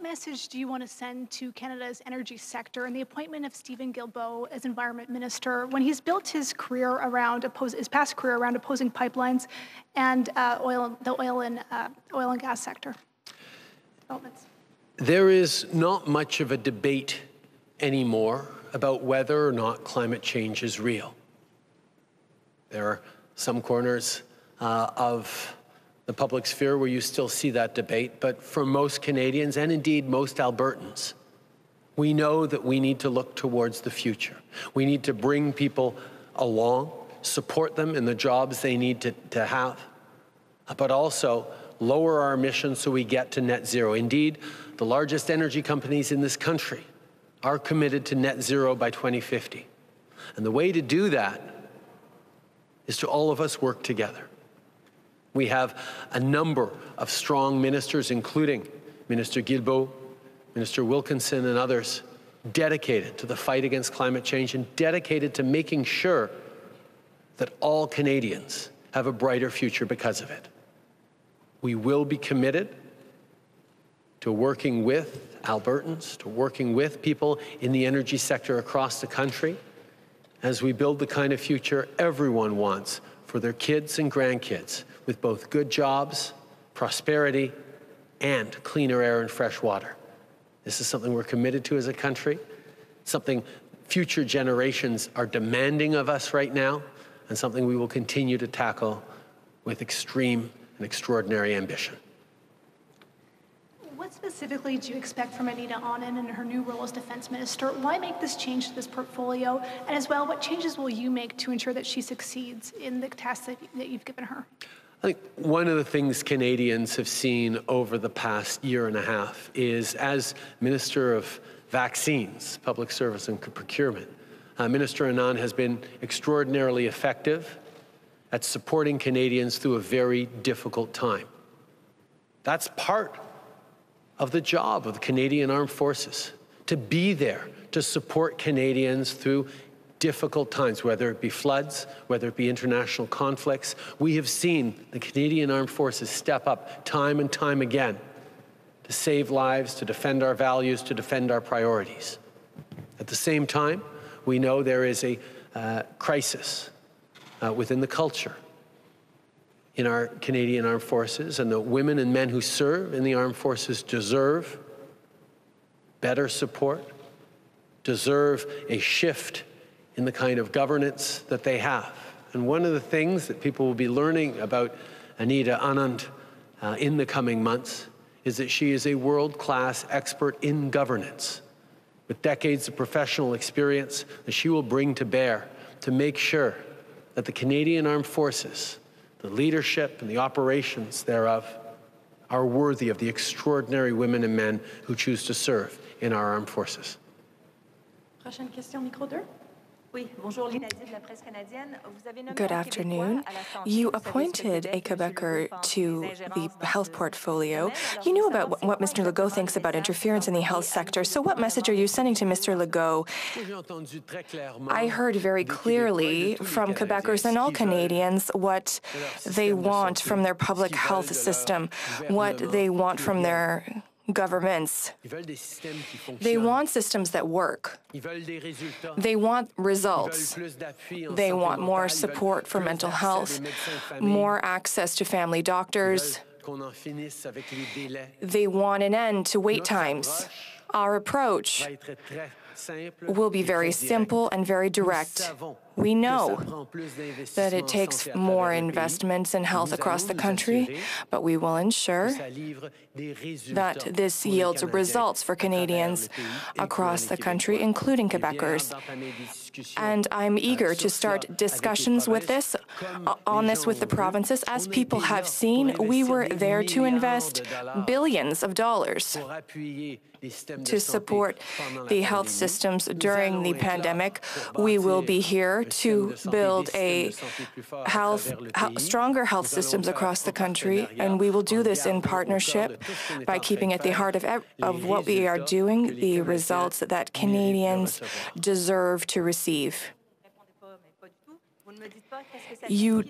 What message do you want to send to Canada's energy sector and the appointment of Stephen Guilbeault as Environment Minister when he's built his career around his past career around opposing pipelines and the oil and gas sector developments? There is not much of a debate anymore about whether or not climate change is real. There are some corners of the public sphere where you still see that debate, but for most Canadians, and indeed most Albertans, we know that we need to look towards the future. We need to bring people along, support them in the jobs they need to have, but also lower our emissions so we get to net zero. Indeed, the largest energy companies in this country are committed to net zero by 2050. And the way to do that is to all of us work together. We have a number of strong ministers, including Minister Guilbeault, Minister Wilkinson, and others, dedicated to the fight against climate change and dedicated to making sure that all Canadians have a brighter future because of it. We will be committed to working with Albertans, to working with people in the energy sector across the country as we build the kind of future everyone wants for their kids and grandkids, with both good jobs, prosperity, and cleaner air and fresh water. This is something we're committed to as a country, something future generations are demanding of us right now, and something we will continue to tackle with extreme and extraordinary ambition. What specifically do you expect from Anita Anand in her new role as Defence Minister? Why make this change to this portfolio? And as well, what changes will you make to ensure that she succeeds in the tasks that you've given her? I think one of the things Canadians have seen over the past year and a half is, as Minister of Vaccines, Public Service and Procurement, Minister Anand has been extraordinarily effective at supporting Canadians through a very difficult time. That's part of the job of the Canadian Armed Forces, to be there to support Canadians through difficult times, whether it be floods, whether it be international conflicts. We have seen the Canadian Armed Forces step up time and time again to save lives, to defend our values, to defend our priorities. At the same time, we know there is a crisis within the culture in our Canadian Armed Forces, and the women and men who serve in the Armed Forces deserve better support, deserve a shift in the kind of governance that they have. And one of the things that people will be learning about Anita Anand in the coming months is that she is a world-class expert in governance, with decades of professional experience that she will bring to bear to make sure that the Canadian Armed Forces, the leadership and the operations thereof, are worthy of the extraordinary women and men who choose to serve in our armed forces. Prochaine question, micro 2. Good afternoon. You appointed a Quebecer to the health portfolio. You knew about what Mr. Legault thinks about interference in the health sector. So what message are you sending to Mr. Legault? I heard very clearly from Quebecers and all Canadians what they want from their public health system, what they want from their governments. They want systems that work. They want results. They want more support for mental health, more access to family doctors. They want an end to wait times. Our approach will be very simple and very direct. We know that it takes more investments in health across the country, but we will ensure that this yields results for Canadians across the country, including Quebecers. And I'm eager to start discussions with this, on this with the provinces. As people have seen, we were there to invest billions of dollars to support the health systems during the pandemic. We will be here to build stronger health systems across the country, and we will do this in partnership by keeping at the heart of what we are doing the results that Canadians deserve to receive. You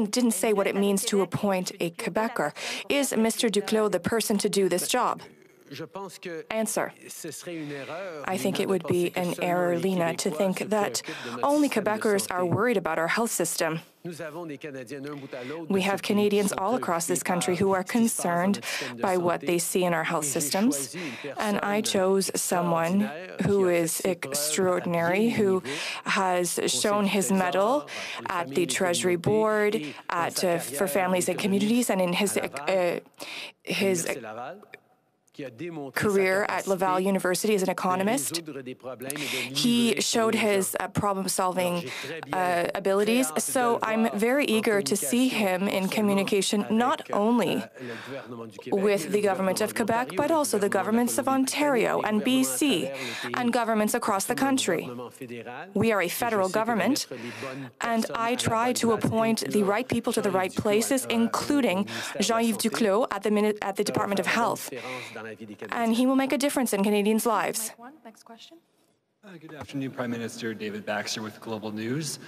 didn't say what it means to appoint a Quebecer. Is Mr. Duclos the person to do this job? Answer. I think it would be an error, Lena, to think that only Quebecers are worried about our health system. We have Canadians all across this country who are concerned by what they see in our health systems, and I chose someone who is extraordinary, who has shown his mettle at the Treasury Board, for families and communities, and in his career at Laval University as an economist. He showed his problem-solving abilities, so I'm very eager to see him in communication not only with the government of Quebec, but also the governments of Ontario and BC and governments across the country. We are a federal government, and I try to appoint the right people to the right places, including Jean-Yves Duclos at the Department of Health. And he will make a difference in Canadians' lives. Next question. Good afternoon, Prime Minister David Baxter with Global News.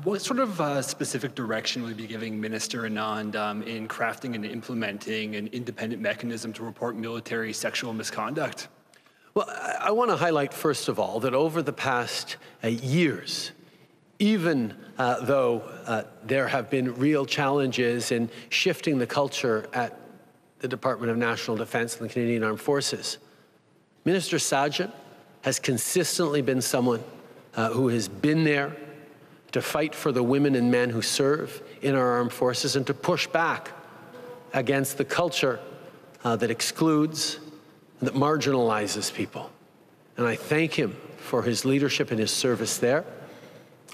What sort of specific direction will you be giving Minister Anand in crafting and implementing an independent mechanism to report military sexual misconduct? Well, I want to highlight, first of all, that over the past years, even though there have been real challenges in shifting the culture at the Department of National Defence and the Canadian Armed Forces, Minister Sajjan has consistently been someone who has been there to fight for the women and men who serve in our armed forces and to push back against the culture that excludes, that marginalizes people. And I thank him for his leadership and his service there.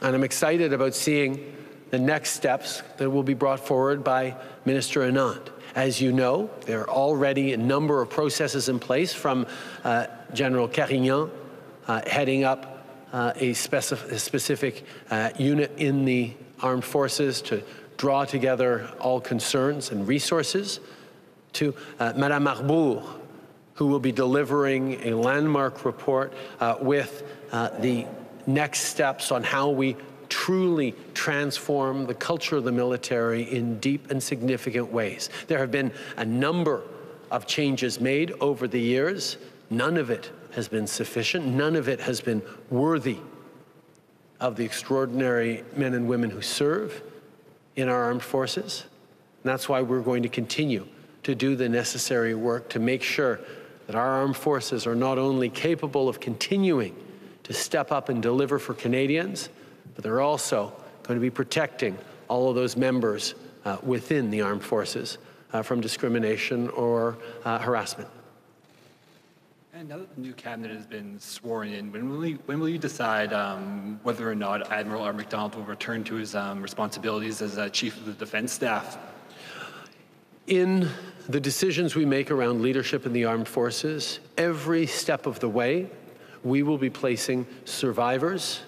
And I'm excited about seeing the next steps that will be brought forward by Minister Anand. As you know, there are already a number of processes in place, from General Carignan heading up a specific unit in the armed forces to draw together all concerns and resources, to Madame Arbour, who will be delivering a landmark report with the next steps on how we truly transform the culture of the military in deep and significant ways. There have been a number of changes made over the years. None of it has been sufficient. None of it has been worthy of the extraordinary men and women who serve in our armed forces. And that's why we're going to continue to do the necessary work to make sure that our armed forces are not only capable of continuing to step up and deliver for Canadians, but they're also going to be protecting all of those members within the armed forces from discrimination or harassment. And now that the new cabinet has been sworn in, when will you decide whether or not Admiral Art MacDonald will return to his responsibilities as Chief of the Defence Staff? In the decisions we make around leadership in the armed forces, every step of the way, we will be placing survivors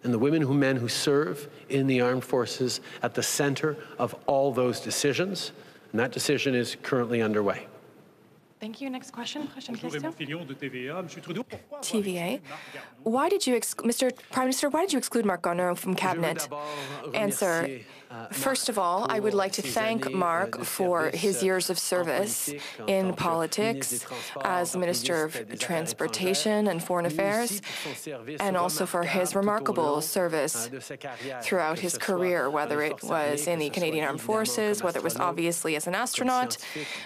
and the women and men who serve in the armed forces at the center of all those decisions. And that decision is currently underway. Thank you. Next question. TVA. Why did you, Mr. Prime Minister, why did you exclude Marc Garneau from cabinet? Answer. First of all, I would like to thank Marc for his years of service in politics as Minister of Transportation and Foreign Affairs, and also for his remarkable service throughout his career, whether it was in the Canadian Armed Forces, whether it was obviously as an astronaut,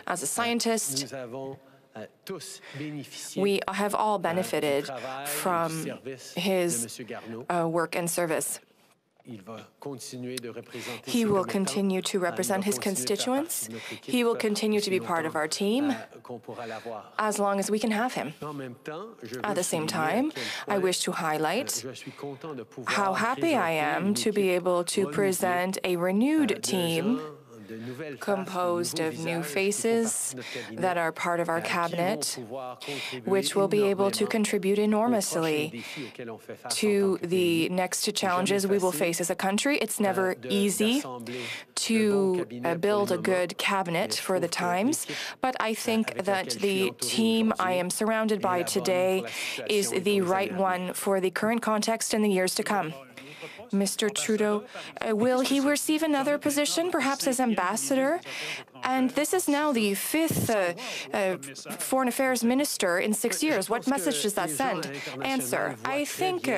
as a scientist. We have all benefited from his work and service. He will continue to represent his constituents. He will continue to be part of our team as long as we can have him. At the same time, I wish to highlight how happy I am to be able to present a renewed team composed of new faces that are part of our cabinet, which will be able to contribute enormously to the next challenges we will face as a country. It's never easy to build a good cabinet for the times, but I think that the team I am surrounded by today is the right one for the current context in the years to come. Mr. Trudeau, will he receive another position, perhaps as ambassador? And this is now the fifth foreign affairs minister in 6 years. What message does that send? Answer, I think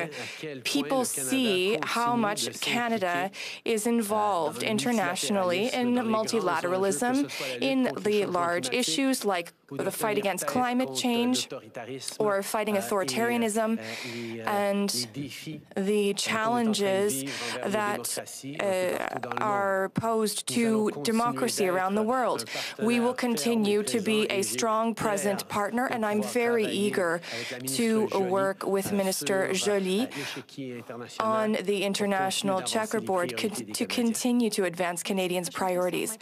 people see how much Canada is involved internationally in multilateralism, in the large issues like the fight against climate change or fighting authoritarianism and the challenges that are posed to democracy around the world. We will continue to be a strong present partner, and I'm very eager to work with Minister Joly on the international checkerboard to continue to advance Canadians' priorities.